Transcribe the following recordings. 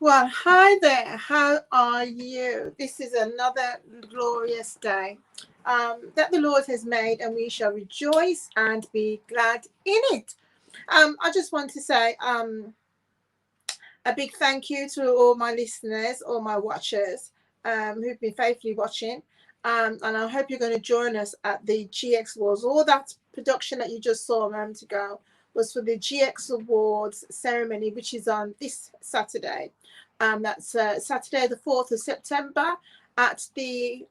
Well, hi there. How are you? This is another glorious day that the Lord has made, and we shall rejoice and be glad in it. I just want to say a big thank you to all my listeners, all my watchers who've been faithfully watching. And I hope you're going to join us at the GX Awards. All that production that you just saw a moment ago was for the GX Awards ceremony, which is on this Saturday. That's Saturday, the 4th of September at I think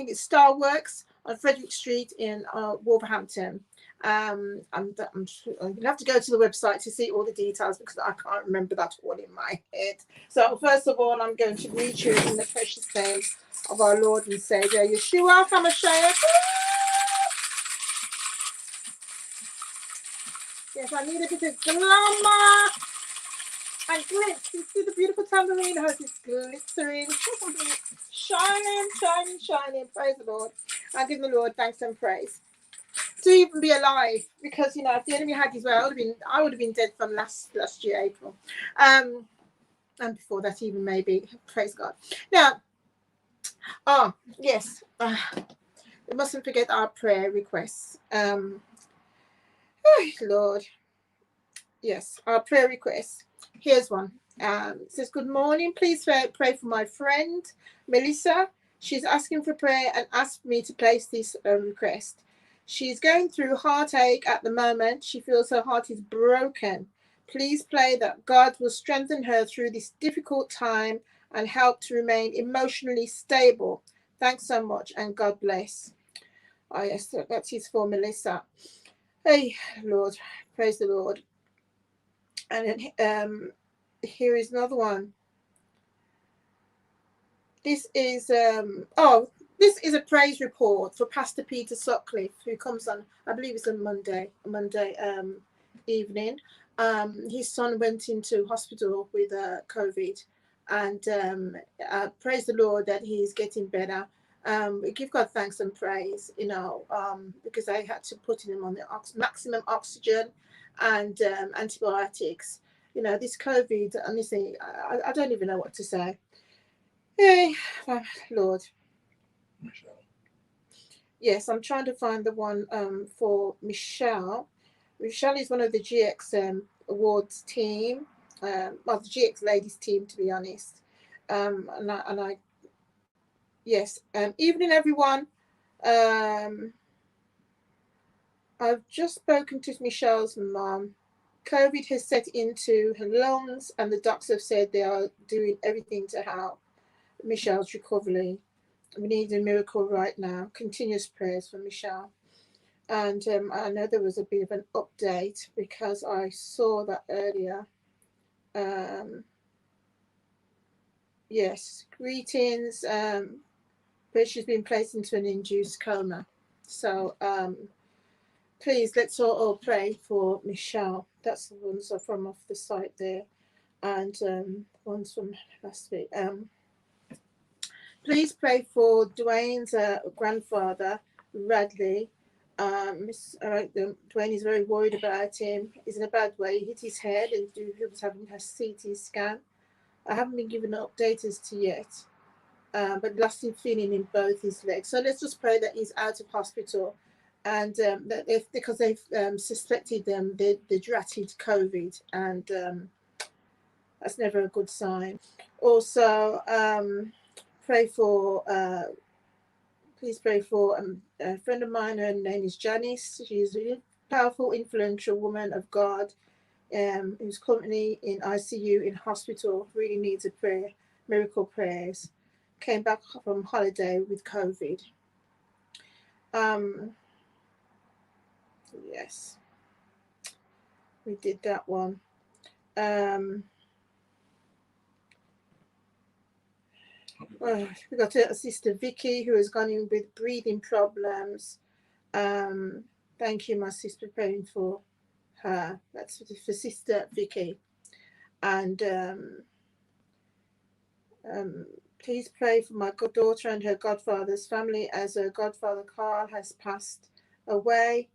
it's Starworks on Frederick Street in Wolverhampton. I'm sure I'm gonna have to go to the website to see all the details because I can't remember that all in my head. So first of all, I'm going to read you in the precious name of our Lord and Savior Yeshua HaMashiach. Yes, I need a bit of glamour and glitz. You see the beautiful tambourine, how it's glittering, shining. Praise the Lord. I give the Lord thanks and praise to even be alive, because if the enemy had his way, I would have been dead from last year April, and before that even maybe. Praise God. Now, yes, we mustn't forget our prayer requests. Lord, yes, our prayer requests. Here's one. It says, good morning, please pray for my friend Melissa. She's asking for prayer and asked me to place this request. She's going through heartache at the moment. She feels her heart is broken. Please pray that God will strengthen her through this difficult time and help to remain emotionally stable. Thanks so much, and God bless. Oh, yes, that is for Melissa. Hey, Lord, praise the Lord. And here is another one. This is this is a praise report for Pastor Peter Sockley, who comes on, I believe it's a Monday evening. His son went into hospital with COVID, and praise the Lord that he's getting better. We give God thanks and praise, because I had to put him on the maximum oxygen and antibiotics. This COVID, honestly, I don't even know what to say. Hey, Lord. Michelle. Yes, I'm trying to find the one for Michelle. Michelle is one of the GX awards team, the GX ladies team, to be honest. Yes, evening everyone. I've just spoken to Michelle's mum. COVID has set into her lungs, and the doctors have said they are doing everything to help Michelle's recovery. We need a miracle right now. Continuous prayers for Michelle. And I know there was a bit of an update because I saw that earlier. Yes, greetings. But she's been placed into an induced coma. So please, let's all pray for Michelle. That's the ones are from off the site there. And ones from last week. Please pray for Dwayne's grandfather, Radley. Dwayne is very worried about him. He's in a bad way. He hit his head and he was having a CT scan. I haven't been given an update as to yet, but lasting feeling in both his legs. So let's just pray that he's out of hospital, and that because they've suspected the dreaded COVID, and that's never a good sign. Also, please pray for a friend of mine. Her name is Janice. She's a really powerful, influential woman of God, who's currently in ICU in hospital. Really needs a prayer, miracle prayers. Came back from holiday with COVID. Yes, we did that one. We got a sister Vicky who has gone in with breathing problems. Thank you, my sister, praying for her. That's for sister Vicky. And please pray for my goddaughter and her godfather's family, as her godfather Carl has passed away.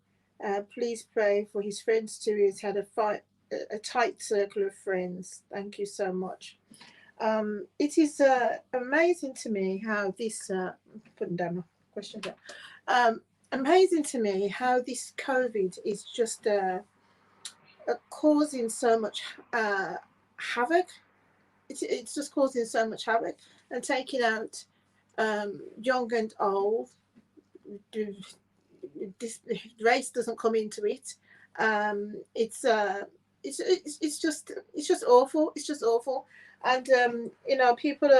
Please pray for his friends too. He's had a tight circle of friends. Thank you so much. It is amazing to me how this putting down my question there. Amazing to me how this COVID is just causing so much havoc. It's just causing so much havoc and taking out young and old. This race doesn't come into it. It's just awful. It's just awful, and people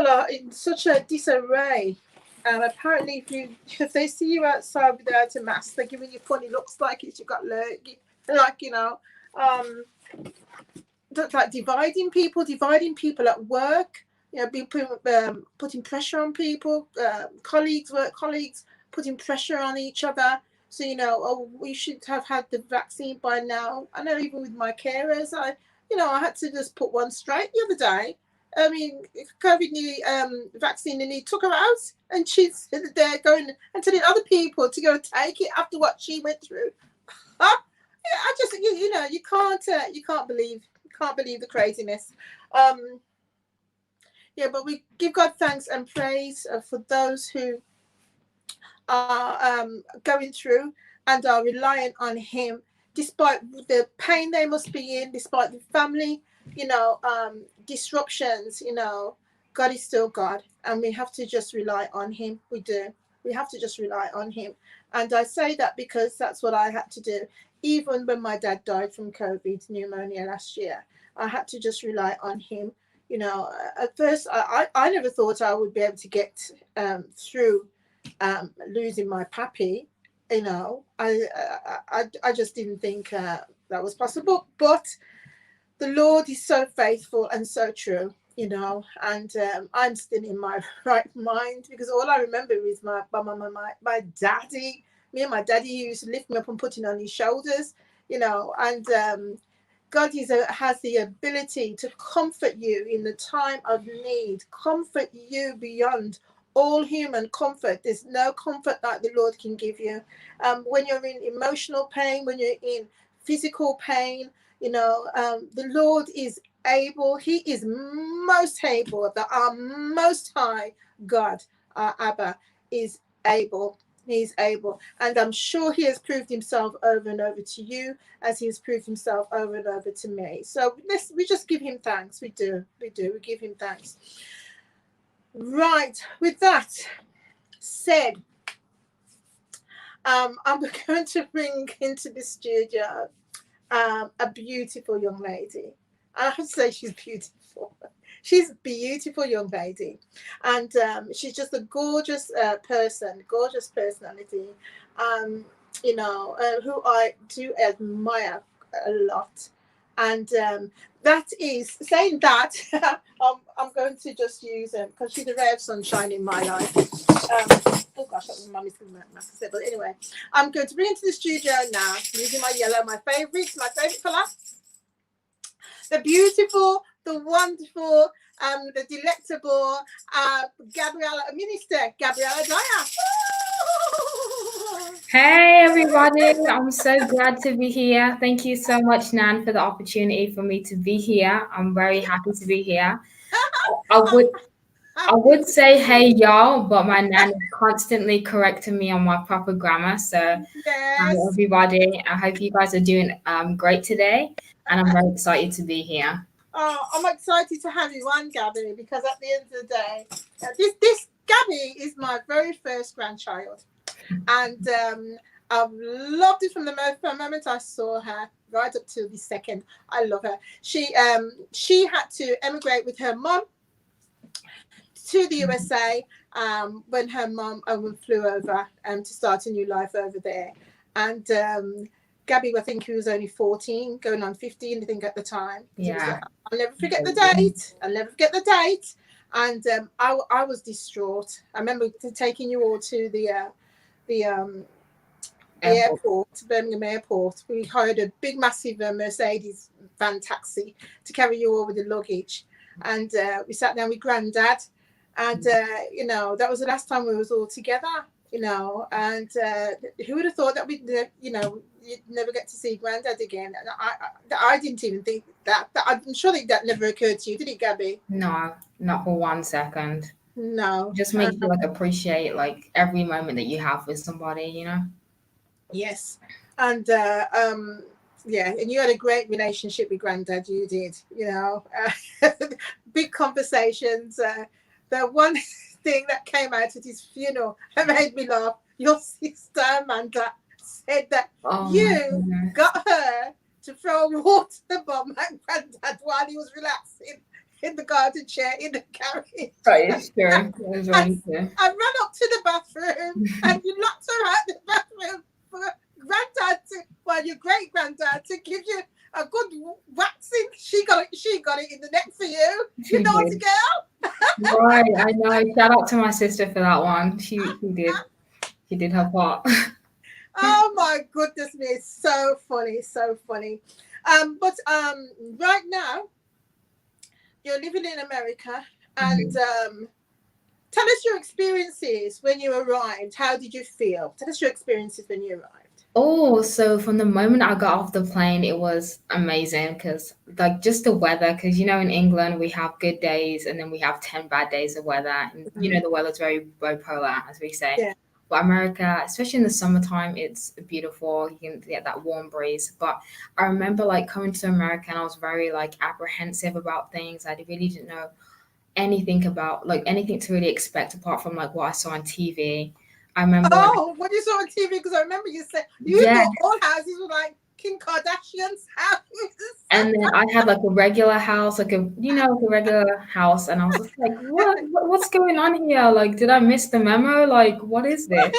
are in such a disarray. And apparently, if they see you outside without a mask, they're giving you funny looks, like you've got like dividing people at work. Being putting pressure on people, work colleagues, putting pressure on each other. So we should have had the vaccine by now. I know, even with my carers, I had to just put one straight the other day. I mean, COVID vaccine, and he took her out, and she's there going and telling other people to go and take it after what she went through. I just, you can't believe the craziness. But we give God thanks and praise for those who are going through and are reliant on Him, despite the pain they must be in, despite the family, disruptions. God is still God, and we have to just rely on Him. We do. We have to just rely on Him. And I say that because that's what I had to do. Even when my dad died from COVID pneumonia last year, I had to just rely on Him. At first, I never thought I would be able to get through losing my pappy. I just didn't think that was possible. But the Lord is so faithful and so true, and I'm still in my right mind, because all I remember is my daddy. Me and my daddy used to lift me up and put it on his shoulders, and God has the ability to comfort you in the time of need, comfort you beyond all human comfort. There's no comfort like the Lord can give you. When you're in emotional pain, when you're in physical pain, the Lord is able. He is most able. Our most high God, our Abba, is able. He's able, and I'm sure He has proved Himself over and over to you, as He has proved Himself over and over to me. So we just give Him thanks. We give Him thanks. Right, with that said, I'm going to bring into the studio a beautiful young lady. I have to say, she's beautiful. She's a beautiful young lady, and she's just a gorgeous gorgeous personality, who I do admire a lot. And that is saying that, I'm going to just use because she's a ray of sunshine in my life. Oh gosh, that was Mummy's said. But anyway, I'm going to bring into the studio now, using my yellow, my favorite colour. The beautiful, the wonderful, the delectable Gabrielle, Minister Gabrielle Dyer. Hey everybody, I'm so glad to be here. Thank you so much, Nan, for the opportunity for me to be here. I'm very happy to be here. I would say hey y'all, but my nan is constantly correcting me on my proper grammar. So hi Yes. everybody. I hope you guys are doing great today, and I'm very excited to be here. Oh, I'm excited to have you on, Gabby, because at the end of the day, this Gabby is my very first grandchild, and I've loved it from the moment I saw her right up to the second. I love her. She had to emigrate with her mom to the USA when her mom flew over to start a new life over there. And Gabby, I think he was only 14, going on 15, I think, at the time. Yeah. I'll never forget the date. And I was distraught. I remember taking you all to the airport, Birmingham Airport. We hired a big, massive Mercedes van taxi to carry you all with the luggage. And we sat down with Granddad. And, that was the last time we was all together. And who would have thought that you'd never get to see Granddad again? And I didn't even think that. I'm sure that never occurred to you, did it, Gabby? No, not for 1 second. No. Just makes you like appreciate like every moment that you have with somebody, you know? Yes. And yeah, and you had a great relationship with Granddad. You did, big conversations. The one thing that came out at his funeral that made me laugh. Your sister Amanda said that Oh my you goodness. got her to throw a water bomb at Granddad while he was relaxing in the garden chair in the carriage. That is true. That is really true. I ran up to the bathroom and you locked her out the bathroom for Granddad your great granddad to give you a good waxing. She got it in the neck for you. You naughty girl. Right, I know. Shout out to my sister for that one. She did her part. Oh my goodness me, so funny, so funny. But right now you're living in America, and tell us your experiences when you arrived. How did you feel? Tell us your experiences when you arrived. Oh, so from the moment I got off the plane, it was amazing because, like, just the weather. Because in England we have good days and then we have 10 bad days of weather, and the weather's very bipolar, as we say. Yeah. But America, especially in the summertime, it's beautiful. You can get that warm breeze. But I remember like coming to America and I was very like apprehensive about things. I really didn't know anything about like anything to really expect apart from like what I saw on TV. I remember What you saw on TV, because I remember you said you yeah, thought all houses were like Kim Kardashian's houses. and then I had like a regular house, like a regular house, and I was just like, what's going on here? Like, did I miss the memo? Like, what is this?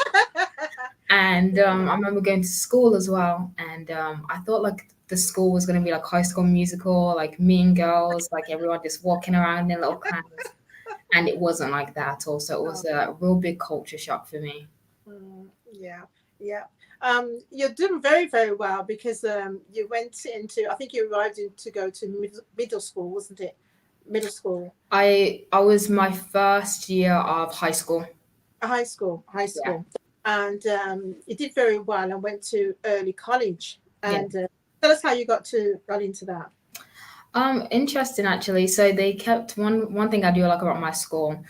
And I remember going to school as well, and I thought like the school was gonna be like High School Musical, like Mean Girls, like everyone just walking around in little clans, and it wasn't like that at all. So it was a real big culture shock for me. Yeah, yeah. You're doing very, very well because you went into. I think you arrived to go to middle school, wasn't it? Middle school. I was my first year of high school. High school, Yeah. and you did very well and went to early college. Yeah. And tell us how you got into that. Interesting actually. So they kept one thing I do like about my school.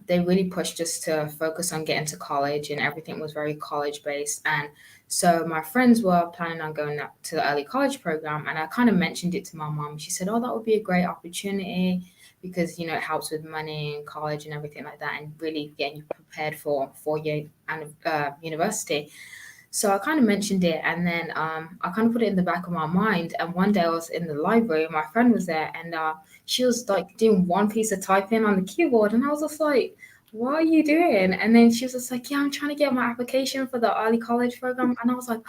They really pushed us to focus on getting to college, and everything was very college based. And so my friends were planning on going up to the early college program, and I kind of mentioned it to my mom. She said, "Oh, that would be a great opportunity because it helps with money and college and everything like that, and really getting you prepared for 4 year and university." So I kind of mentioned it, and then I kind of put it in the back of my mind. And one day I was in the library, and my friend was there, and she was like doing one piece of typing on the keyboard, and I was just like, "What are you doing?" And then she was just like, "Yeah, I'm trying to get my application for the early college program," and I was like,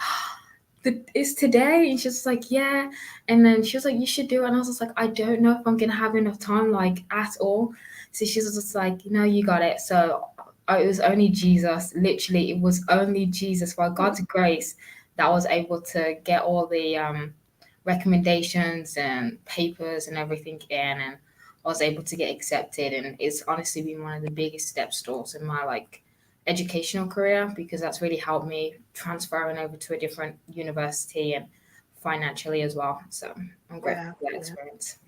"It's today," and she was like, "Yeah," and then she was like, "You should do it," and I was just like, "I don't know if I'm gonna have enough time, like at all." So she was just like, "No, you got it." So it was only Jesus, literally, it was only Jesus, by God's grace, that I was able to get all the recommendations and papers and everything in, and I was able to get accepted. And it's honestly been one of the biggest steps towards in my like educational career, because that's really helped me transferring over to a different university and financially as well. So I'm grateful for that experience.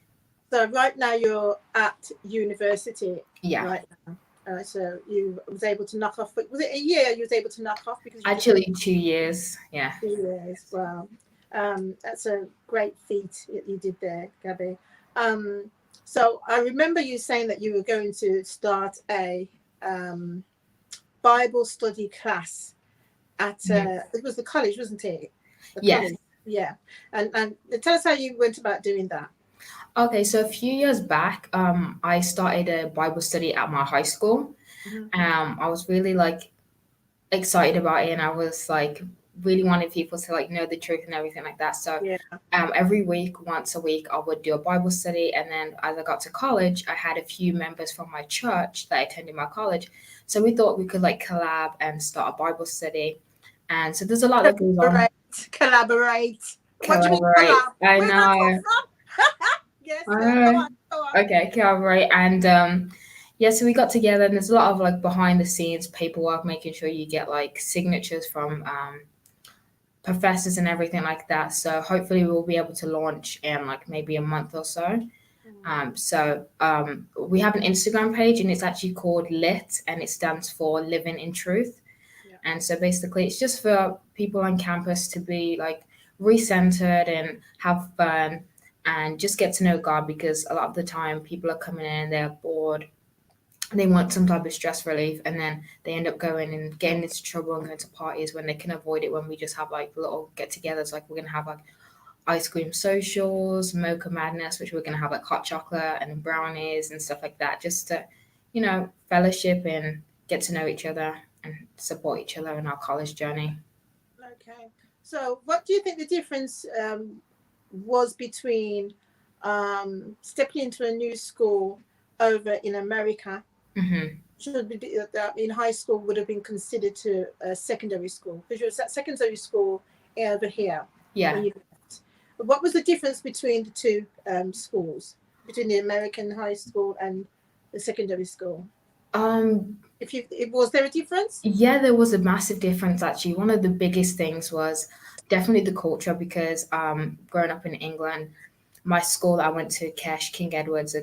So right now you're at university. Yeah. Right now. So you was able to knock off. Was it a year you was able to knock off? Because actually 2 years. Yeah. 2 years. Wow. That's a great feat that you did there, Gabby. So I remember you saying that you were going to start a Bible study class at it was the college, wasn't it? Yes. College. Yeah. And tell us how you went about doing that. Okay, so a few years back, I started a Bible study at my high school. I was really like excited about it, and I was like really wanted people to like know the truth and everything like that. So every week, once a week, I would do a Bible study, and then as I got to college, I had a few members from my church that attended my college, so we thought we could like collab and start a Bible study. And so there's a lot that goes on. Collaborate. What do you mean collab? I know. Yes. Okay, collaborate. And Yeah, so we got together and there's a lot of like behind the scenes paperwork, making sure you get like signatures from professors and everything like that. So hopefully we'll be able to launch in like maybe a month or so. Mm, We have an Instagram page and it's actually called Lit and it stands for Living in Truth. yeah. And so basically it's just for people on campus to be like recentered and have fun and just get to know God because a lot of the time people are coming in, they're bored, they want some type of stress relief and then they end up going and getting into trouble and going to parties when they can avoid it when we just have like little get-togethers, like we're gonna have like ice cream socials, mocha madness, which we're gonna have like hot chocolate and brownies and stuff like that, just to, fellowship and get to know each other and support each other in our college journey. Okay. So, what do you think the difference was between stepping into a new school over in America? Hmm. Should be in high school would have been considered to a secondary school because you're at secondary school over here when Yeah. you left. What was the difference between the two schools, between the American high school and the secondary school? Um, Was there a difference? yeah, there was a massive difference actually. One of the biggest things was definitely the culture because growing up in England, my school that I went to, Cash King Edwards,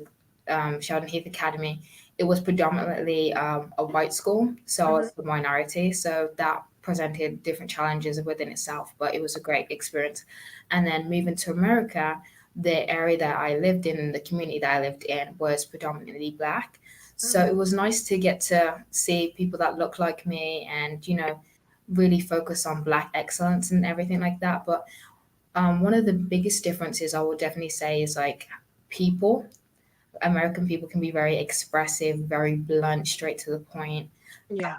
Sheldon Heath Academy, it was predominantly a white school, so I Hmm. was the minority. So that presented different challenges within itself, but it was a great experience. And then moving to America, the area that I lived in, the community that I lived in, was predominantly black. So it Hmm. was nice to get to see people that look like me and, really focus on black excellence and everything like that. But one of the biggest differences I would definitely say is like people. American people can be very expressive, very blunt, straight to the point, Yeah.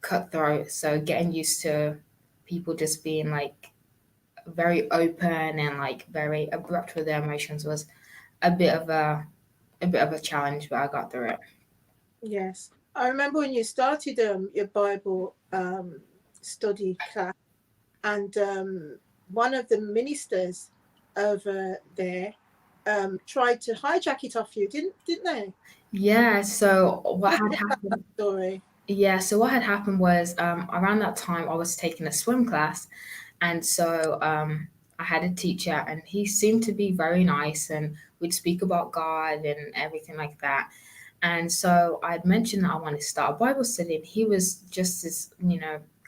cutthroat. So getting used to people just being like very open and like very abrupt with their emotions was a bit of a challenge, but I got through it. Yes. I remember when you started your Bible study class, and one of the ministers over there tried to hijack it off you, didn't they? Yeah. So what Talk had about that happened? story. Yeah. So what had happened was around that time I was taking a swim class, and so I had a teacher, and he seemed to be very nice, and we'd speak about God and everything like that. And so I'd mentioned that I wanted to start a Bible study, and he was just as,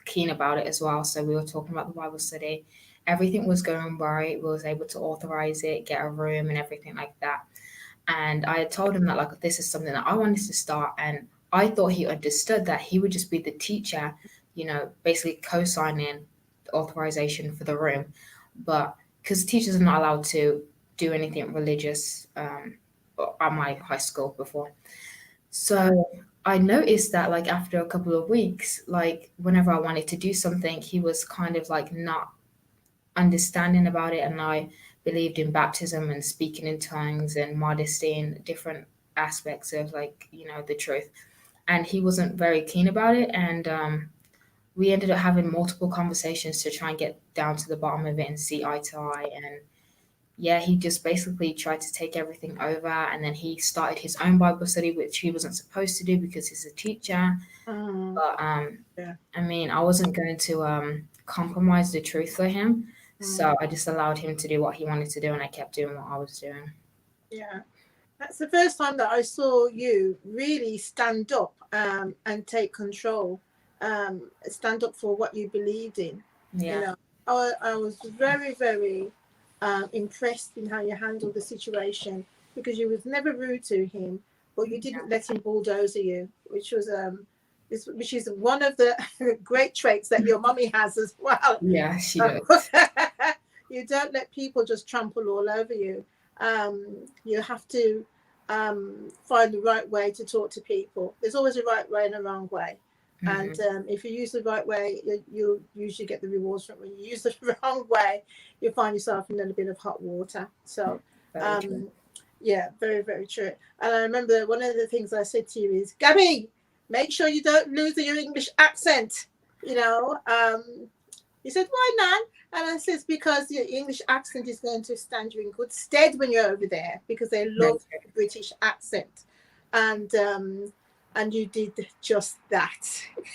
keen about it as well. So we were talking about the Bible study. Everything was going right. We was able to authorize it, get a room and everything like that. And I had told him that like this is something that I wanted to start, and I thought he understood that he would just be the teacher, basically co-signing the authorization for the room. But because teachers are not allowed to do anything religious at my high school before, Right. so I noticed that like after a couple of weeks, like whenever I wanted to do something, he was kind of like not understanding about it. And I believed in baptism and speaking in tongues and modesty and different aspects of like, the truth. And he wasn't very keen about it. And we ended up having multiple conversations to try and get down to the bottom of it and see eye to eye. And yeah, he just basically tried to take everything over. And then he started his own Bible study, which he wasn't supposed to do because he's a teacher. Mm, But yeah. I mean, I wasn't going to compromise the truth for him. So Mm, I just allowed him to do what he wanted to do, and I kept doing what I was doing. yeah. That's the first time that I saw you really stand up and take control, stand up for what you believed in. You Yeah. know, I was very, very impressed in how you handled the situation because you was never rude to him, but you didn't let him bulldoze you, which is one of the great traits that your mummy has as well. Yeah, she does. You don't let people just trample all over you. You have to find the right way to talk to people. There's always a right way and a wrong way. And Hmm. if you use the right way, you usually get the rewards from it. When you use the wrong way, you find yourself in a little bit of hot water. So, Very true. um, yeah, very, very true. And I remember one of the things I said to you is, Gabby, make sure you don't lose your English accent. You know, he said, why not? And I says, because your English accent is going to stand you in good stead when you're over there because they Very love true. the British accent. And and you did just that.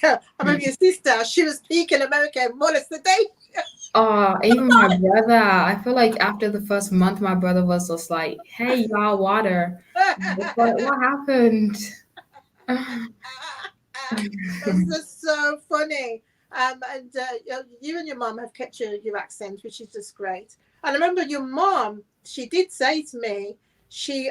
I remember your sister, she was speaking American more or less the day. Oh, even my brother. I feel like after the first month, my brother was just like, "Hey, y'all, water." I was like, what happened? It's just so funny. And you and your mom have kept your accent, which is just great. And I remember your mom, she did say to me, she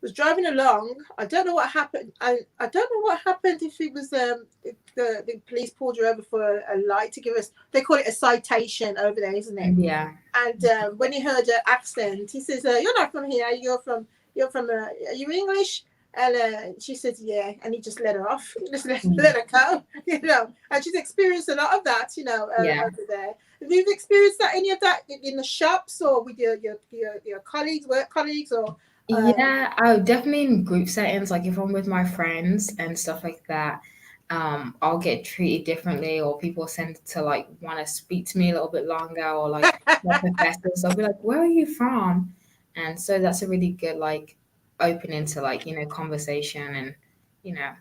was driving along. I don't know what happened. I don't know what happened if it was if the police pulled her over for a light to give us. They call it a citation over there, isn't it? Yeah. And when he heard her accent, he says, "You're not from here. You're from. Are you English?" And she says, "Yeah." And he just let her off. He just let her go, And she's experienced a lot of that, Yeah. over there. Have you experienced any of that in the shops or with your colleagues, work colleagues, or? Yeah, oh, definitely in group settings, like if I'm with my friends and stuff like that, I'll get treated differently, or people tend to like want to speak to me a little bit longer, or like my professors, they'll be like, "Where are you from?" And so that's a really good like opening to like, conversation and, you know,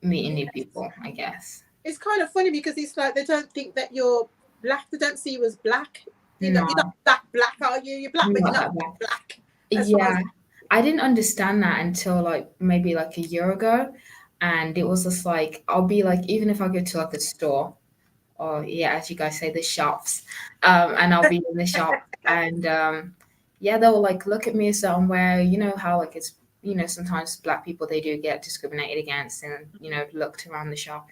meeting new Yes. people, I guess. It's kind of funny because it's like they don't think that you're black. They don't see you as black. You're not No, black, are you? You're black, I'm but you're not not that bad. black. As far as Yeah, I didn't understand that until like maybe like a year ago. And it was just like, I'll be like, even if I go to like a store, or yeah, as you guys say, the shops, and I'll be in the shop, and yeah, they'll like look at me a certain way, how like it's, sometimes black people, they do get discriminated against and, looked around the shop.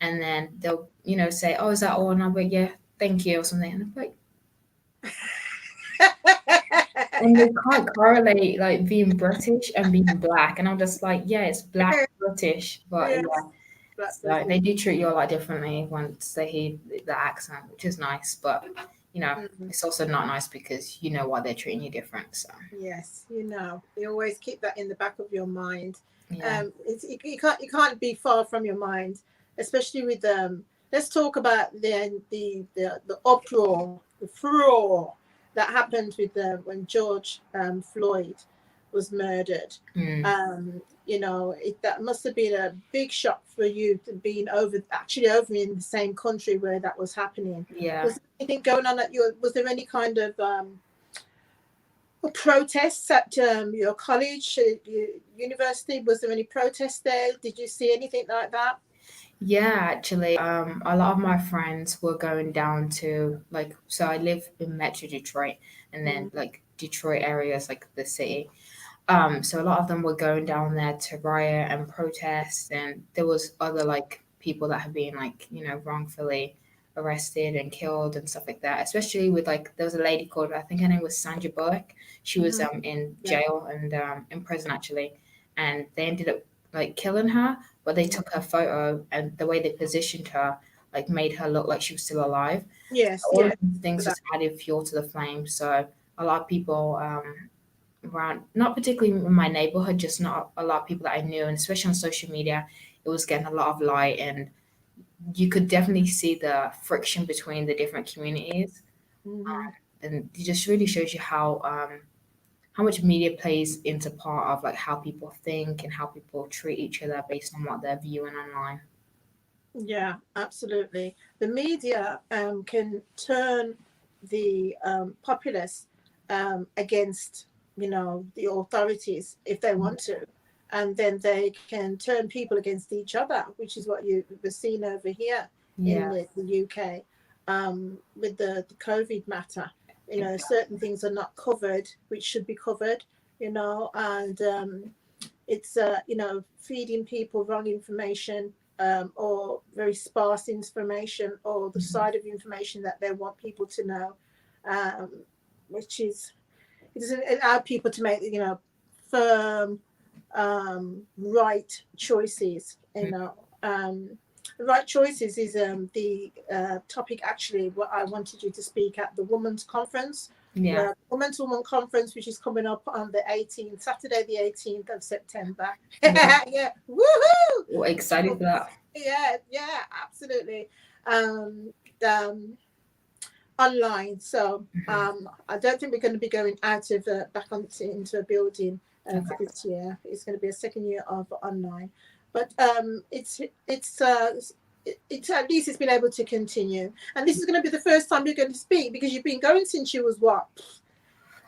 And then they'll, say, "Oh, is that all?" And I'll be like, "Yeah, thank you," or something. And I'm like, and they can't correlate like being British and being black. And I'm just like, yeah, it's black British, but yeah. yes, black So British. they do treat you a lot differently once they hear the accent, which is nice. But Mhm. it's also not nice because you know why they're treating you different. So Yes, you always keep that in the back of your mind. yeah, You can't be far from your mind, especially with Let's talk about the uproar, the furor that happened with when George Floyd was murdered. mm, That must have been a big shock for you to being actually over in the same country where that was happening. yeah. Was there anything going on at your? Was there any kind of protests at your college, your university? Was there any protests there? Did you see anything like that? Yeah, actually, a lot of my friends were going down to like, so I live in Metro Detroit, and then Mm, like Detroit areas, like the city. So a lot of them were going down there to riot and protest, and there was other like people that had been like, wrongfully arrested and killed and stuff like that. Especially with like, there was a lady called, I think her name was Sandra Bullock. She was mhm, in yeah, jail and in prison actually, and they ended up like killing her, but they took her photo, and the way they positioned her like made her look like she was still alive. yes, All of yes, these things for that. just added fuel to the flame. So a lot of people around, not particularly in my neighborhood, just not a lot of people that I knew, and especially on social media, it was getting a lot of light, and you could definitely see the friction between the different communities, Hmm. and it just really shows you how much media plays into part of like how people think and how people treat each other based on what they're viewing online. Yeah, absolutely. The media can turn the populace against, the authorities if they want to, and then they can turn people against each other, which is what you were seeing over here in Yeah, the UK with the COVID matter. exactly. Certain things are not covered, which should be covered, and it's feeding people wrong information, or very sparse information, or the Mhm. side of information that they want people to know, um, which is it doesn't allow people to make firm, right choices. Right choices is the topic actually what I wanted you to speak at the women's conference, Yeah, Women's Woman Conference, which is coming up on the 18th, Saturday the 18th of September. yeah. Yeah, woohoo! Well, excited for that. Yeah, yeah, absolutely. Um, um, online. So Mhm. I don't think we're going to be going out of back into a building for Okay. this year. It's going to be a second year of online, but it's at least it's been able to continue. And this is going to be the first time you're going to speak because you've been going since you was what?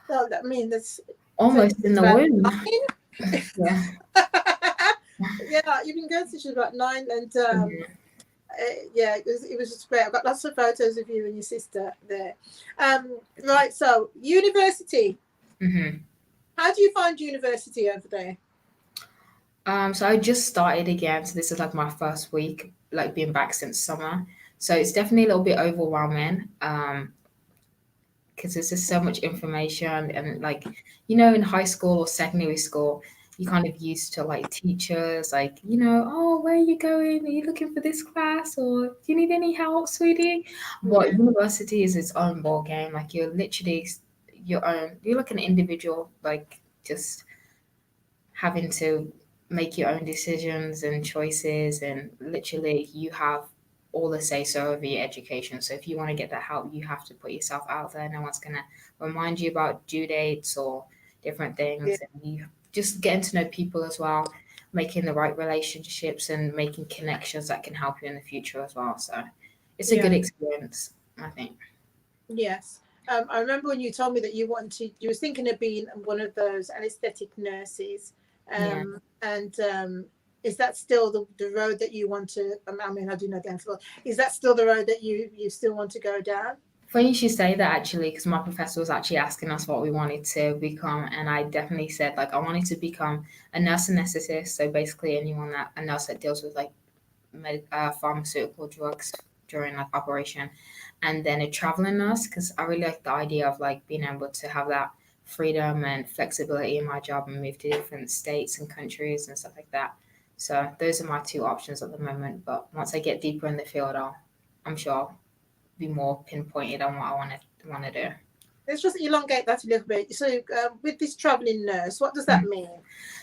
No, I mean that's so Almost in the about womb. 9. Yeah. Yeah, you've been going since you was about 9, and Mhm. yeah, it was just great. I've got lots of photos of you and your sister there. Right, so university. Mhm. How do you find university over there? So I just started again. So this is like my first week, like being back since summer. So it's definitely a little bit overwhelming. Because there's just so much information and like in high school or secondary school you kind of used to like teachers like oh, where are you going, are you looking for this class, or do you need any help, sweetie? But Yeah, university is its own ball game. Like you're literally you're like an individual, like just having to make your own decisions and choices, and literally you have all the say so over your education. So if you want to get that help, you have to put yourself out there. No one's gonna remind you about due dates or different yeah, things, and you just getting to know people as well, making the right relationships and making connections that can help you in the future as well. So it's a good yeah, experience, I think. yes. I remember when you told me that you were thinking of being one of those anesthetic nurses. Yeah. And is that still the road that you want to? I mean, I do know the answer. But is that still the road that you still want to go down? Funny you should say that actually, because my professor was actually asking us what we wanted to become, and I definitely said like I wanted to become a nurse anesthetist. So basically, a nurse that deals with like pharmaceutical drugs during like operation, and then a traveling nurse because I really like the idea of like being able to have that freedom and flexibility in my job and move to different states and countries and stuff like that. So those are my two options at the moment. But once I get deeper in the field, I'm sure I'll be more pinpointed on what I want to do. Let's just elongate that a little bit. So, with this traveling nurse, what does that mean?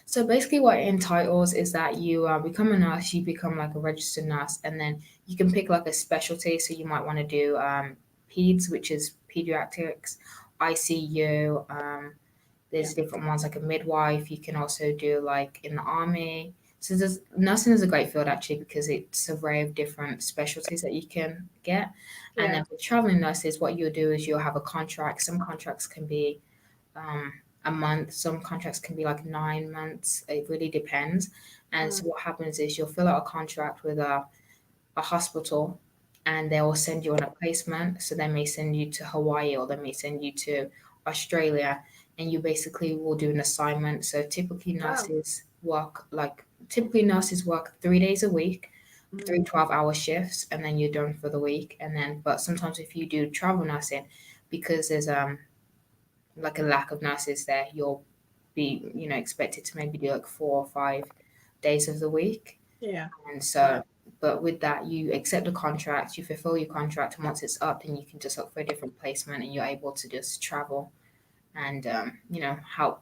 So basically, what it entitles is that you become a nurse, you become like a registered nurse, and then you can pick like a specialty. So you might want to do peds, which is pediatrics, ICU. Yeah, There's different ones like a midwife. You can also do like in the army. So nursing is a great field actually because it's a array of different specialties that you can get. And yeah, then with traveling nurses, what you'll do is you'll have a contract. Some contracts can be um, a month. Some contracts can be like 9 months. It really depends. And mm, so what happens is you'll fill out a contract with a hospital, and they will send you on a placement. So they may send you to Hawaii or they may send you to Australia, and you basically will do an assignment. So wow, typically nurses work 3 days a week, mm, three 12-hour shifts, and then you're done for the week. And then, but sometimes if you do travel nursing, because there's like a lack of nurses there, you'll be expected to maybe do like 4 or 5 days of the week. yeah, And wow. so, but with that, you accept the contract, you fulfill your contract, and once it's up, then you can just look for a different placement, and you're able to just travel and help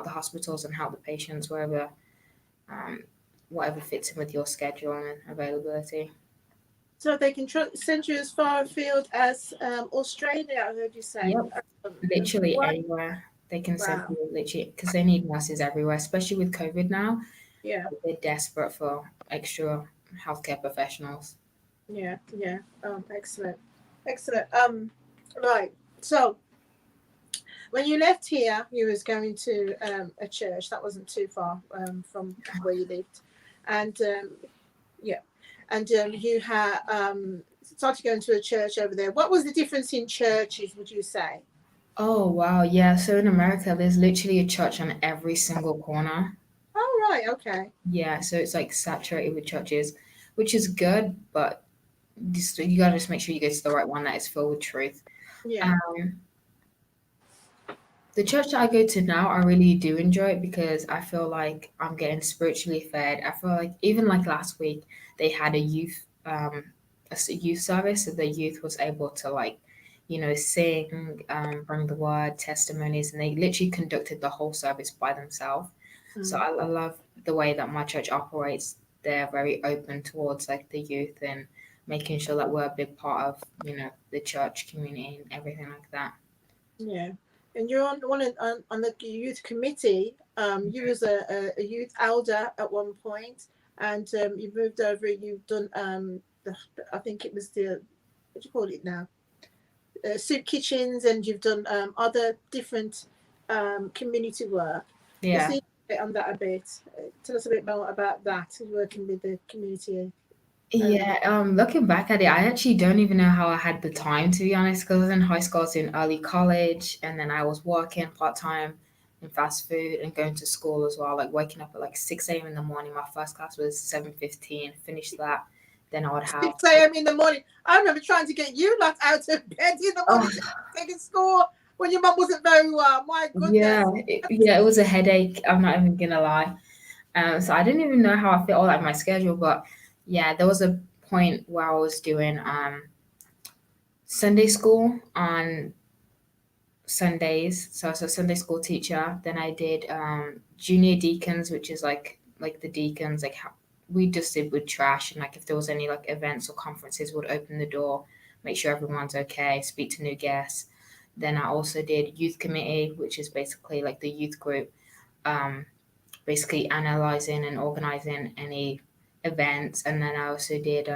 the hospitals and help the patients wherever, um, whatever fits in with your schedule and availability. So they can send you as far afield as Australia. I heard you say. Yep, literally What? anywhere they can send Wow. you, literally, because they need nurses everywhere, especially with COVID now. Yeah, They're desperate for extra healthcare professionals. yeah, yeah. Excellent, excellent. Right. So when you left here, you was going to a church that wasn't too far from where you lived, and yeah, and you had started going to a church over there. What was the difference in churches? Would you say? Oh wow, yeah. So in America, there's literally a church on every single corner. Oh right, okay. Yeah, so it's like saturated with churches, which is good, but you gotta just make sure you go to the right one that is filled with truth. Yeah. Um, the church that I go to now, I really do enjoy it because I feel like I'm getting spiritually fed. I feel like even like last week, they had a youth service, so the youth was able to like, sing, bring the word, testimonies, and they literally conducted the whole service by themselves. So Mm. I love the way that my church operates. They're very open towards like the youth and making sure that we're a big part of, the church community and everything like that. Yeah. And you're on the youth committee. You was a youth elder at one point, and you moved over. You've done I think it was the, what do you call it now? Soup kitchens, and you've done other different community work. Just Yeah. need to get on that a bit. Tell us a bit more about that. Working with the community. Um, Yeah, looking back at it, I actually don't even know how I had the time, to be honest, because I was in high school, I was in early college, and then I was working part-time in fast food and going to school as well, like waking up at like 6 a.m. in the morning. My first class was 7:15, finish that, then I would have 6 a.m. in the morning. I remember trying to get you lot out of bed in the morning oh to take to school when your mum wasn't very well. My yeah, goodness. it was a headache, I'm not even gonna lie. So I didn't even know how I fit all that in my schedule, but yeah, there was a point where I was doing Sunday school on Sundays. So I was a Sunday school teacher. Then I did junior deacons, which is like the deacons, like how we just did with trash, and like if there was any like events or conferences, would open the door, make sure everyone's okay, speak to new guests. Then I also did youth committee, which is basically like the youth group, um, basically analyzing and organizing any events. And then I also did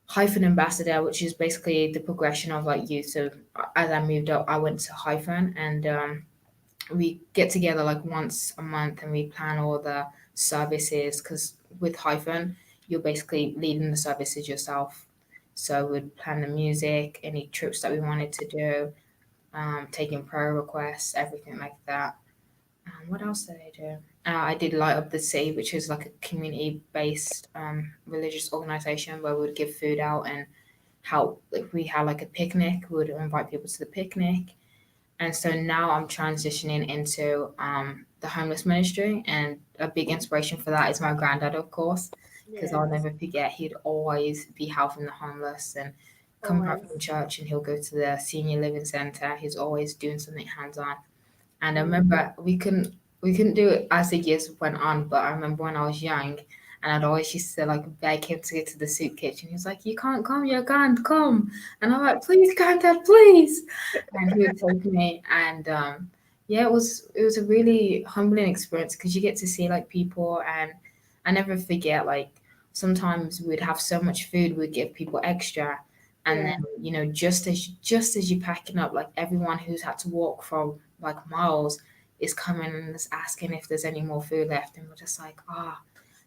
hyphen ambassador, which is basically the progression of like youth. So as I moved up, I went to hyphen, and we get together like once a month and we plan all the services, because with hyphen you're basically leading the services yourself. So we'd plan the music, any trips that we wanted to do, taking prayer requests, everything like that. What else did I do? I did Light Up the City, which is like a community-based religious organization where we would give food out and help. Like we had like a picnic, we would invite people to the picnic. And so now I'm transitioning into the homeless ministry, and a big inspiration for that is my granddad, of course, because I'll Yes, never forget he'd always be helping the homeless and come back always. from church and he'll go to the senior living center. He's always doing something hands-on. And I Mm. remember we couldn't do it as the years went on, but I remember when I was young, and I'd always used to like beg him to go to the soup kitchen. He was like, "You can't come, you can't come," and I'm like, "Please, Granddad, please," and he would take me. And yeah, it was a really humbling experience because you get to see like people, and I never forget like sometimes we'd have so much food, we'd give people extra. And Yeah, then, just as you're packing up, like everyone who's had to walk from like miles is coming and is asking if there's any more food left, and we're just like,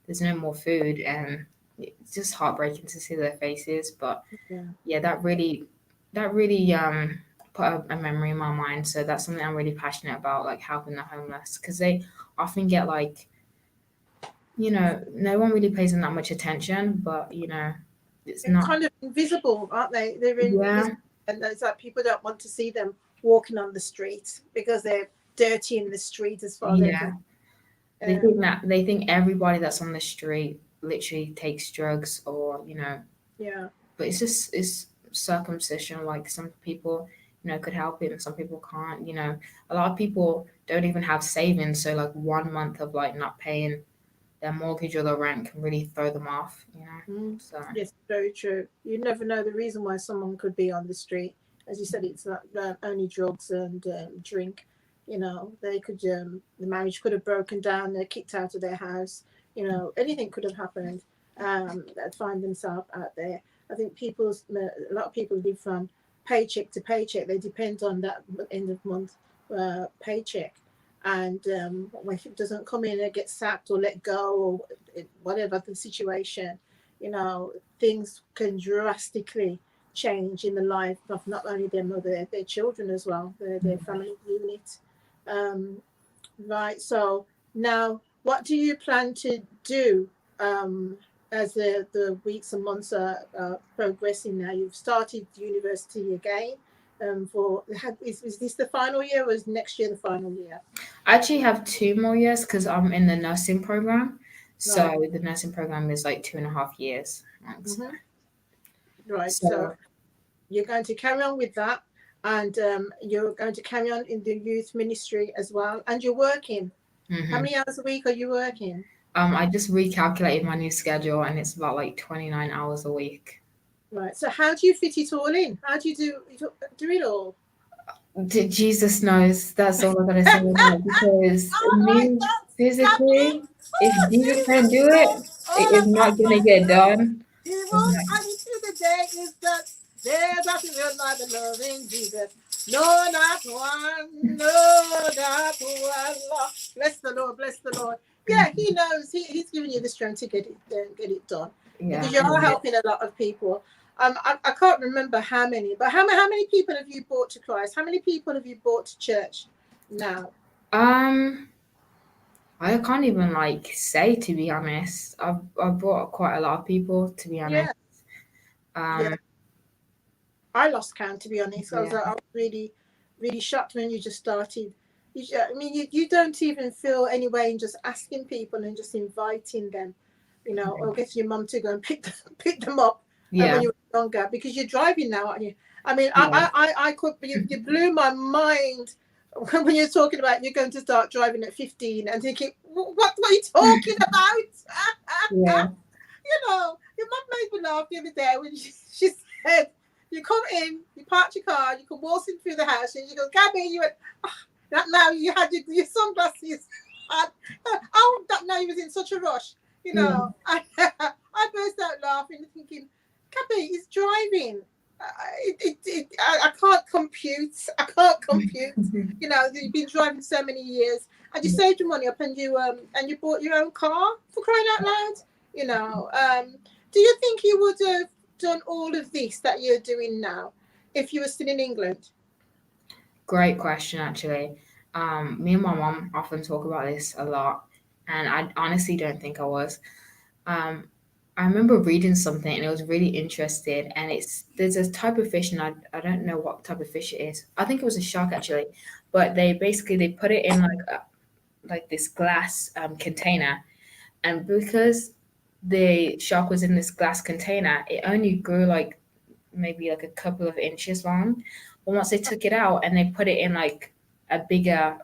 there's no more food, and it's just heartbreaking to see their faces. But yeah. yeah, that really put a memory in my mind. So that's something I'm really passionate about, like helping the homeless, because they often get like, no one really pays them that much attention, but it's They're not. kind of invisible, aren't they? They're Yeah, invisible, and it's like people don't want to see them walking on the street because they're dirty in the street as far as they're yeah. concerned. They think that they think everybody that's on the street literally takes drugs, or Yeah. but it's circumcision. Like some people, could help it and some people can't. A lot of people don't even have savings, so like 1 month of like not paying their mortgage or their rent can really throw them off. Mm. So Yes, very true. You never know the reason why someone could be on the street. As you said, it's not only drugs and drink. They could the marriage could have broken down. They're kicked out of their house. Anything could have happened. That find themselves out there. I think a lot of people live from paycheck to paycheck. They depend on that end of month paycheck, and if it doesn't come in, they get sacked or let go or whatever the situation, you know, things can drastically change in the life of not only them but their children as well, their family unit. Um, right. So now, what do you plan to do as the weeks and months are progressing? Now you've started university again. Is this the final year, or is next year the final year? I actually have 2 more years because I'm in the nursing program. So Right. the nursing program is like 2.5 years. Hmm. Right. So So you're going to carry on with that, and you're going to carry on in the youth ministry as well, and you're working. How mhm. many hours a week are you working? I just recalculated my new schedule, and it's about like 29 hours a week. Right. So how do you fit it all in? How do you do it all? Jesus knows. That's all I'm gonna say about it, because Oh my me God, Gabby! physically, if Oh, Jesus can do Jesus! it, it All is about not gonna my get love. done. He It's won't not. add it to the day is that there's nothing else like the love in Jesus. No, not one. No, not one. Lord. Bless the Lord. Bless the Lord. Yeah, He Mhm. knows. He's giving you the strength to get it done, Yeah, because you I are know it. helping a lot of people. I can't remember how many, but how many people have you brought to Christ? How many people have you brought to church now? Um, I can't even like say, to be honest. I've brought quite a lot of people, to be honest. Yeah, yeah. Um, I lost count, to be honest. yeah, I was really, really shocked when you just started. I mean, you don't even feel any way in just asking people and just inviting them, or getting your mum to go and pick them up when yeah, you were younger, because you're driving now, aren't you? I mean, yeah. I could, you blew my mind when you're talking about you're going to start driving at 15 and thinking, what are you talking about? Yeah. Your mum made me laugh the other day when she said, you come in, you park your car, you come waltzing through the house, and she goes, Gabby, you went, oh, that now you had your sunglasses. And, oh, that now you was in such a rush. Yeah. I burst out laughing, thinking, Gabby is driving. I can't compute. I can't compute. You've been driving so many years, and you saved your money up, and you bought your own car, for crying out loud. Do you think you would have done all of this that you're doing now if you were still in England? Great question, actually. Me and my mom often talk about this a lot, and I honestly don't think I was. Um, I remember reading something and it was really interesting, and there's a type of fish, and I don't know what type of fish it is. I think it was a shark, actually, but they put it in like this glass container, and because the shark was in this glass container, it only grew like maybe like a couple of inches long. But once they took it out and they put it in like a bigger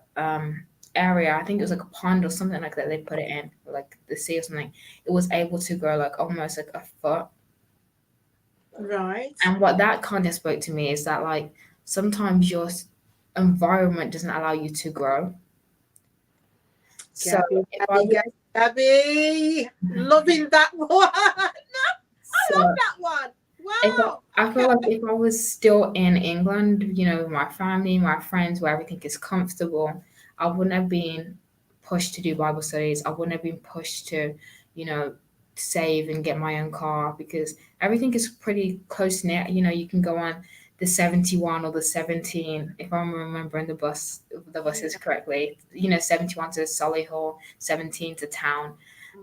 area, I think it was like a pond or something like that, they put it in, like the sea or something, it was able to grow like almost like a foot. Right. And what that kind of spoke to me is that like sometimes your environment doesn't allow you to grow. So Gabby, if I Gabby, was, Gabby, Gabby. Loving that one. I love so that one. if Wow. I feel like if I was still in England, with my family, my friends, where everything is comfortable, I wouldn't have been pushed to do Bible studies. I wouldn't have been pushed to, you know, save and get my own car, because everything is pretty close knit. You can go on the 71 or the 17, if I'm remembering the buses correctly. 71 to Solihull, 17 to town,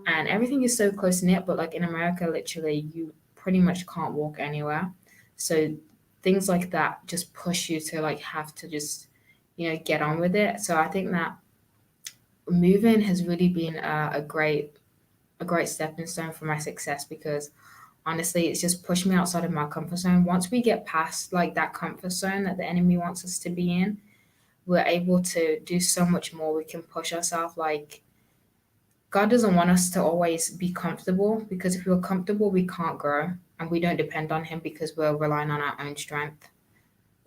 and everything is so close knit. But like in America, literally, you pretty much can't walk anywhere. So things like that just push you to like have to just get on with it. So I think that moving has really been a great stepping stone for my success, because honestly it's just pushed me outside of my comfort zone. Once we get past like that comfort zone that the enemy wants us to be in, we're able to do so much more. We can push ourselves. Like, God doesn't want us to always be comfortable, because if we're comfortable, we can't grow, and we don't depend on Him because we're relying on our own strength.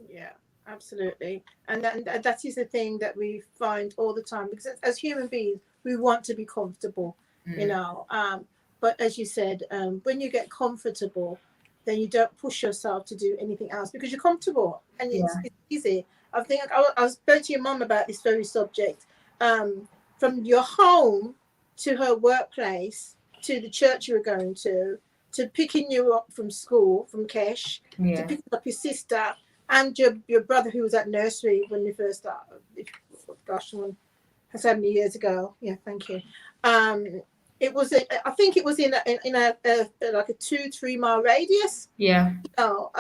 Yeah, absolutely. And that is the thing that we find all the time, because as human beings, we want to be comfortable, you Mm, know. But as you said, when you get comfortable, then you don't push yourself to do anything else because you're comfortable and yeah, it's easy. I think I spoke to your mum about this very subject. From your home to her workplace to the church you were going to picking you up from school, from Kesh, to yeah, picking up your sister and your brother who was at nursery when you first started. Gosh, so many years ago. Yeah, thank you. Um, I think it was in a like a 2-3 mile radius. yeah. No,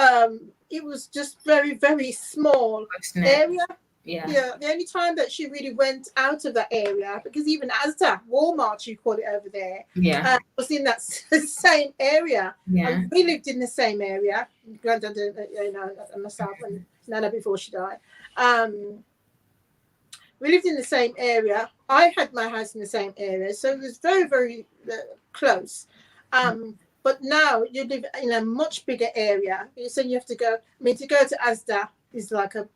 it was just very very small Close knit. area. Yeah, Yeah, the only time that she really went out of that area, because even Asda, Walmart, you call it over there, yeah, was in that same area. yeah, And we lived in the same area. Granddad, and myself, and Nana before she died. Um, we lived in the same area. I had my house in the same area, so it was very, very close. But now you live in a much bigger area. You said you have to go. I mean, to go to Asda is like a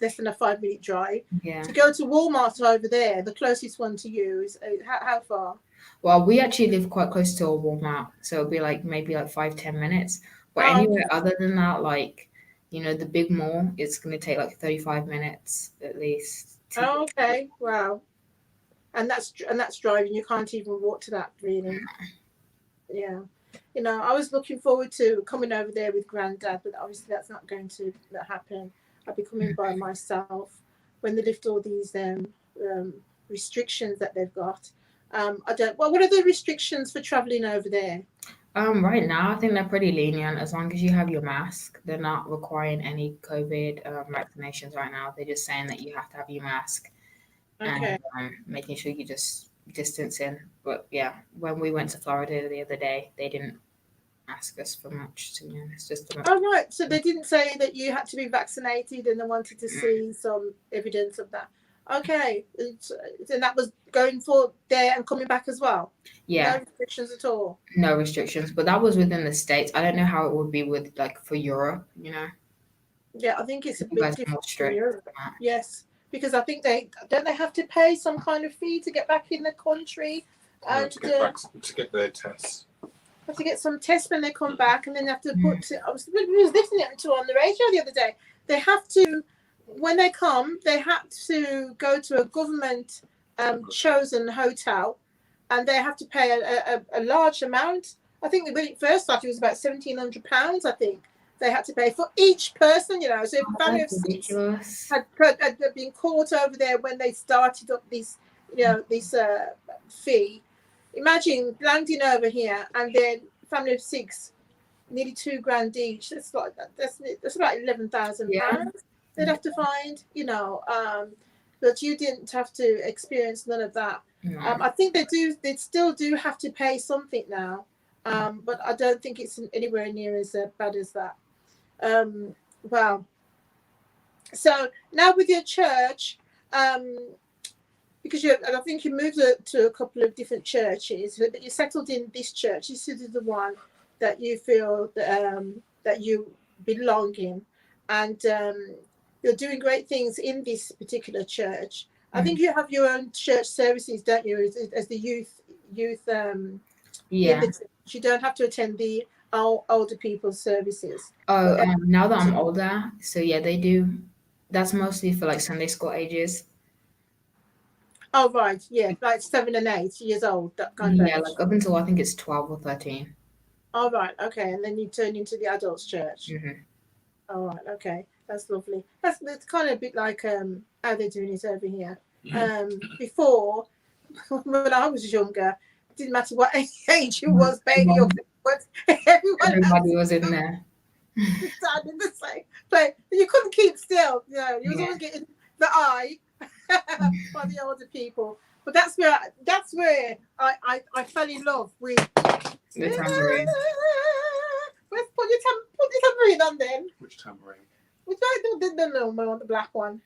less than a 5 minute drive. Yeah. To go to Walmart over there, the closest one to you is how far? Well, we actually live quite close to a Walmart, so it'll be like maybe like 5-10 minutes. But Oh, anywhere other than that, like the big mall, it's gonna take like 35 minutes at least to get. oh, okay, wow. And that's driving. You can't even walk to that really. Yeah. I was looking forward to coming over there with Granddad, but obviously that's not going to happen. I'll be coming by myself when they lift all these um, restrictions that they've got. I don't. Well, what are the restrictions for traveling over there? Right now, I think they're pretty lenient as long as you have your mask. They're not requiring any COVID vaccinations right now. They're just saying that you have to have your mask and Okay. making sure you just distance in. But yeah, when we went to Florida the other day, they didn't ask us for much, to be honest. Just a, Oh, right. So they didn't say that you had to be vaccinated, and they wanted to see some evidence of that. Okay. And that was going for there and coming back as well. No yeah, restrictions at all. no restrictions. But that was within the States. I don't know how it would be with like for Europe. Yeah, I think it's a You bit guys are more different in strict Europe. than that. Yes, because I think they don't they have to pay some kind of fee to get back in the country and to get their tests. have to get some tests when they come back, and then they have to put. We was listening to on the radio the other day. They have to when they come. They have to go to a government chosen hotel, and they have to pay a large amount. I think when it first started, it was about £1,700. I think they had to pay for each person. So if a Oh, family of that's six ridiculous. had been caught over there when they started up this fee. Imagine landing over here and then family of six, nearly £2,000 each. That's like that's about £11,000 Yeah. they'd have to find. But you didn't have to experience none of that. No. I think they still do have to pay something now, but I don't think it's anywhere near as bad as that. Well, so now with your church, because I think you moved to a couple of different churches, but you settled in this church. This is the one that you feel that you belong in, and you're doing great things in this particular church. I think you have your own church services, don't you, as the youth in Yeah. the church. You don't have to attend the older people's services. Oh, But now that I'm older, so yeah, they do. That's mostly for like Sunday school ages. oh right, yeah, like 7 and 8 years old, that kind of Yeah, age. like up until I think it's 12 or 13. All right, okay, and then you turn into the adults' church. Hmm. All right, okay, that's lovely. That's kind of a bit like how they're doing it over here. Before, when I was younger, it didn't matter what age you was, baby or what, everyone Everybody was in there. standing the same. But you couldn't keep still. You was Yeah. always getting the eye by the older people. But that's where I fell in love with. The tambourine. Let's put your tambourine on then. Which tambourine? We don't do the normal one, the black one.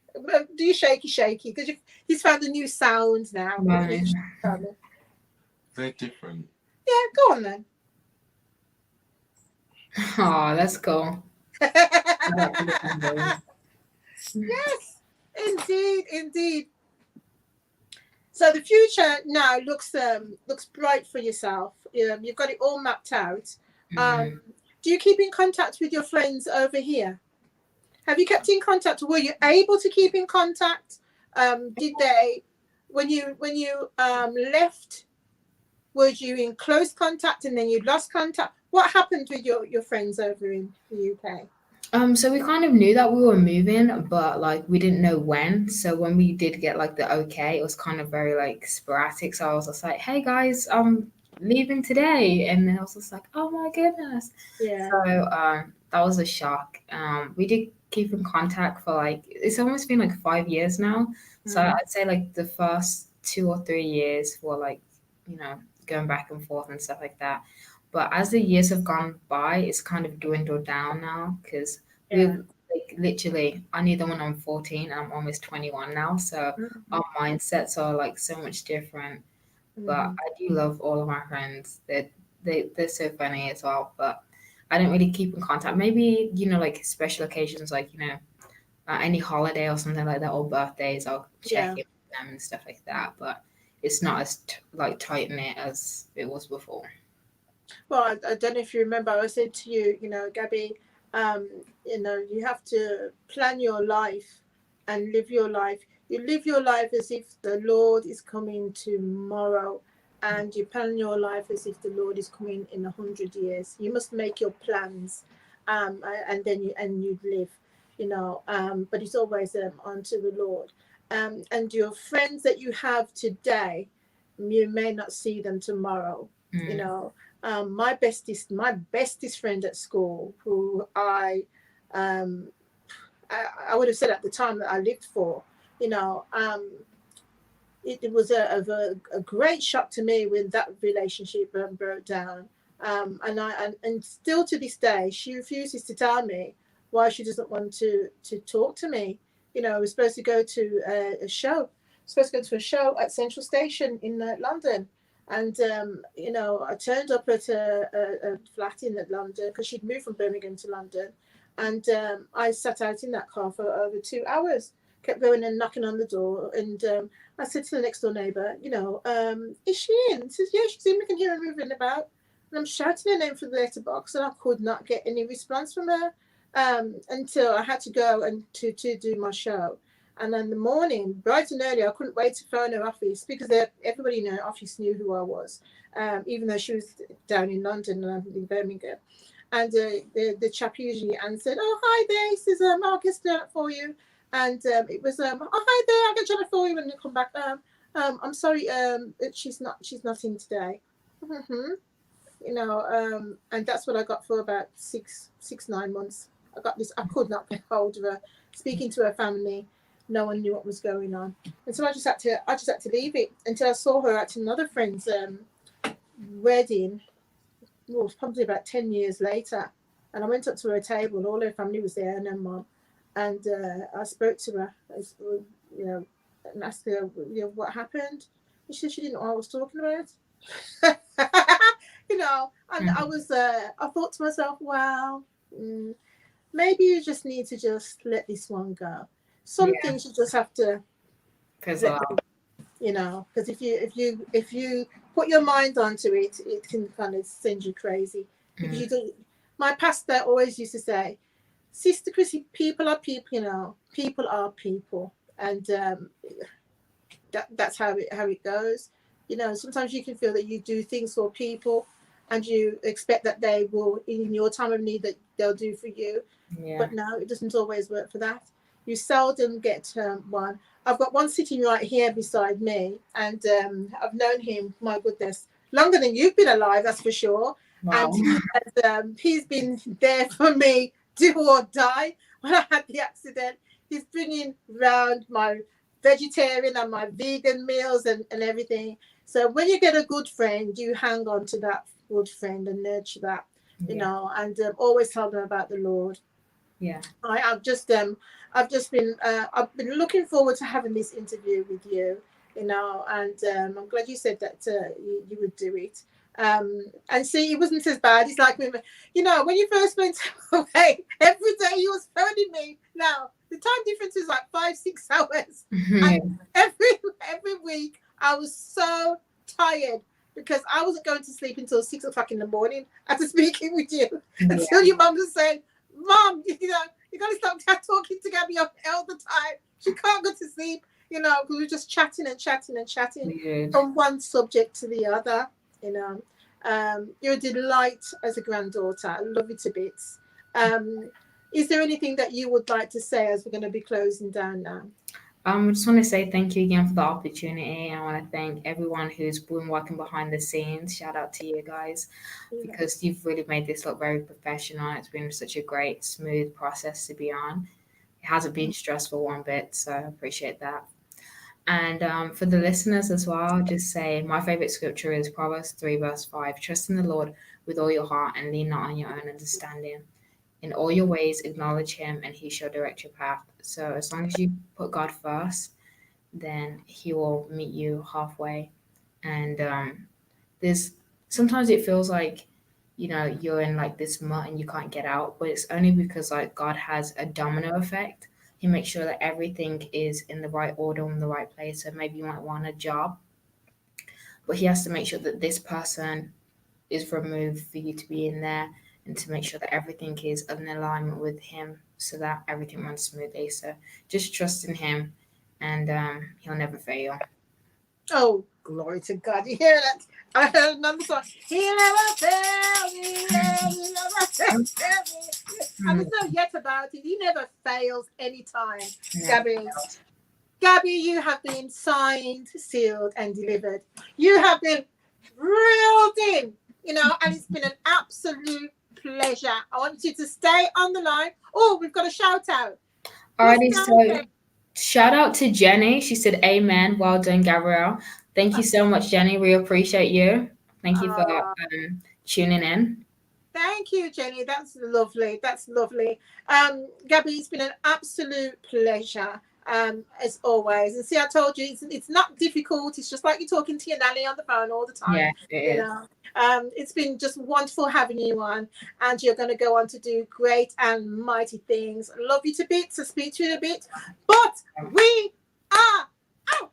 Do your shaky because he's found a new sound now. Right. They're different. Yeah, go on then. Oh, that's cool. I like the tambourine. Yes, indeed. So the future now looks bright for yourself. You've got it all mapped out. Mhm. Do you keep in contact with your friends over here? Have you kept in contact? Were you able to keep in contact? Did they, when you left, were you in close contact and then you lost contact? What happened with your friends over in the UK? So we kind of knew that we were moving, but like we didn't know when. So when we did get like the okay, it was kind of very like sporadic. So I was just like, "Hey guys, I'm leaving today," and then I was just like, "Oh my goodness!" Yeah. So that was a shock. We did keep in contact for like it's almost been like 5 years now. So I'd say like the first 2 or 3 years were like going back and forth and stuff like that. But as the years have gone by, it's kind of dwindled down now because Yeah. we've like literally, I knew them when I'm 14 and I'm almost 21 now. So our mindsets are like so much different. But I do love all of my friends. they're so funny as well. But I don't really keep in contact. Maybe, like special occasions, like, any holiday or something like that, or birthdays, I'll check Yeah. in with them and stuff like that. But it's not as like tight knit as it was before. Well, I don't know if you remember, I said to you, Gabby, you have to plan your life and live your life. You live your life as if the Lord is coming tomorrow, and you plan your life as if the Lord is coming in 100 years. You must make your plans, and then you live, but it's always unto the Lord. And your friends that you have today, you may not see them tomorrow. You know, my bestest friend at school, who um, I would have said at the time that I lived for, you know, it was a great shock to me when that relationship broke down. And still to this day, she refuses to tell me why she doesn't want to talk to me. We're supposed to go to a show. Supposed to go to a show at Central Station in London, and I turned up at a flat in London because she'd moved from Birmingham to London, and I sat out in that car for over 2 hours. Kept going and knocking on the door, and I said to the next door neighbour, is she in? She says, yeah, she's in. We can hear her moving about. And I'm shouting her name through the letterbox, and I could not get any response from her until I had to go and to do my show. And in the morning, bright and early, I couldn't wait to phone her office because everybody in her office knew who I was, even though she was down in London and I'm in Birmingham. And the chap usually answered, "Oh, hi there, this is Marcus doing it for you." And it was, "Oh, hi there, I'll get Jenna for you when you come back. I'm sorry, she's not in today." Mm-hmm. And that's what I got for about 9 months. I got this. I could not get hold of her. Speaking to her family, no one knew what was going on, and so I just had to leave it until I saw her at another friend's wedding. Well, probably about 10 years later, and I went up to her table, and all her family was there, and her mum, and I spoke to her, and asked her, what happened. And she said she didn't know what I was talking about. And I thought to myself, wow, maybe you just need to just let this one go. Some things you just have to let go, because if you put your mind onto it, it can kind of send you crazy. Because you don't. My pastor always used to say, Sister Chrissy, people are people, people are people, and that's how it goes. Sometimes you can feel that you do things for people, and you expect that they will, in your time of need, that they'll do for you. Yeah. But no, it doesn't always work for that. You seldom get one. I've got one sitting right here beside me, and I've known him, my goodness, longer than you've been alive, that's for sure. Wow. And he's been there for me, do or die. When I had the accident, he's bringing round my vegetarian and my vegan meals and everything. So when you get a good friend, you hang on to that good friend and nurture that, and always tell them about the Lord. Yeah, I've been looking forward to having this interview with you, and I'm glad you said that you would do it. And see, it wasn't as bad. It's like when you first went away, every day you was phoning me. Now the time difference is like 5-6 hours. And every week I was so tired because I wasn't going to sleep until 6 o'clock in the morning after speaking with you until your mum was saying, "Mom, you got to stop talking to Gabby all the time. She can't go to sleep." Because we're just chatting from one subject to the other. You're a delight as a granddaughter. I love you to bits. Is there anything that you would like to say as we're going to be closing down now? I just want to say thank you again for the opportunity. I want to thank everyone who's been working behind the scenes. Shout out to you guys, because you've really made this look very professional. It's been such a great, smooth process to be on. It hasn't been stressful one bit, so I appreciate that. And for the listeners as well, I'll just say my favorite scripture is Proverbs 3 verse 5. Trust in the Lord with all your heart and lean not on your own understanding. In all your ways, acknowledge him and he shall direct your path. So as long as you put God first, then he will meet you halfway. And there's sometimes it feels like, you know, you're in like this mud and you can't get out, but it's only because like God has a domino effect. He makes sure that everything is in the right order, in the right place. So maybe you might want a job, but he has to make sure that this person is removed for you to be in there, and to make sure that everything is in alignment with him so that everything runs smoothly. So just trust in him, and he'll never fail. Oh, glory to God. You hear that? I heard another song. He never failed me. He never failed me. And there's no yet about it. He never fails anytime. Yeah. Gabby, you have been signed, sealed, and delivered. You have been reeled in, you know, and it's been an absolute pleasure. I want you to stay on the line. Oh, we've got a shout out. Alrighty, Who's so down? shout out to Jenny. She said, "Amen." Well done, Gabrielle. Thank you so much, Jenny. We appreciate you. Thank you for tuning in. Thank you, Jenny. That's lovely. That's lovely. Gabby, it's been an absolute pleasure, as always. And see, I told you, it's not difficult. It's just like you're talking to your nanny on the phone all the time. Yeah, it You is. know, it's been just wonderful having you on, and you're going to go on to do great and mighty things. Love you to bits. So speak to you in a bit, but we are out.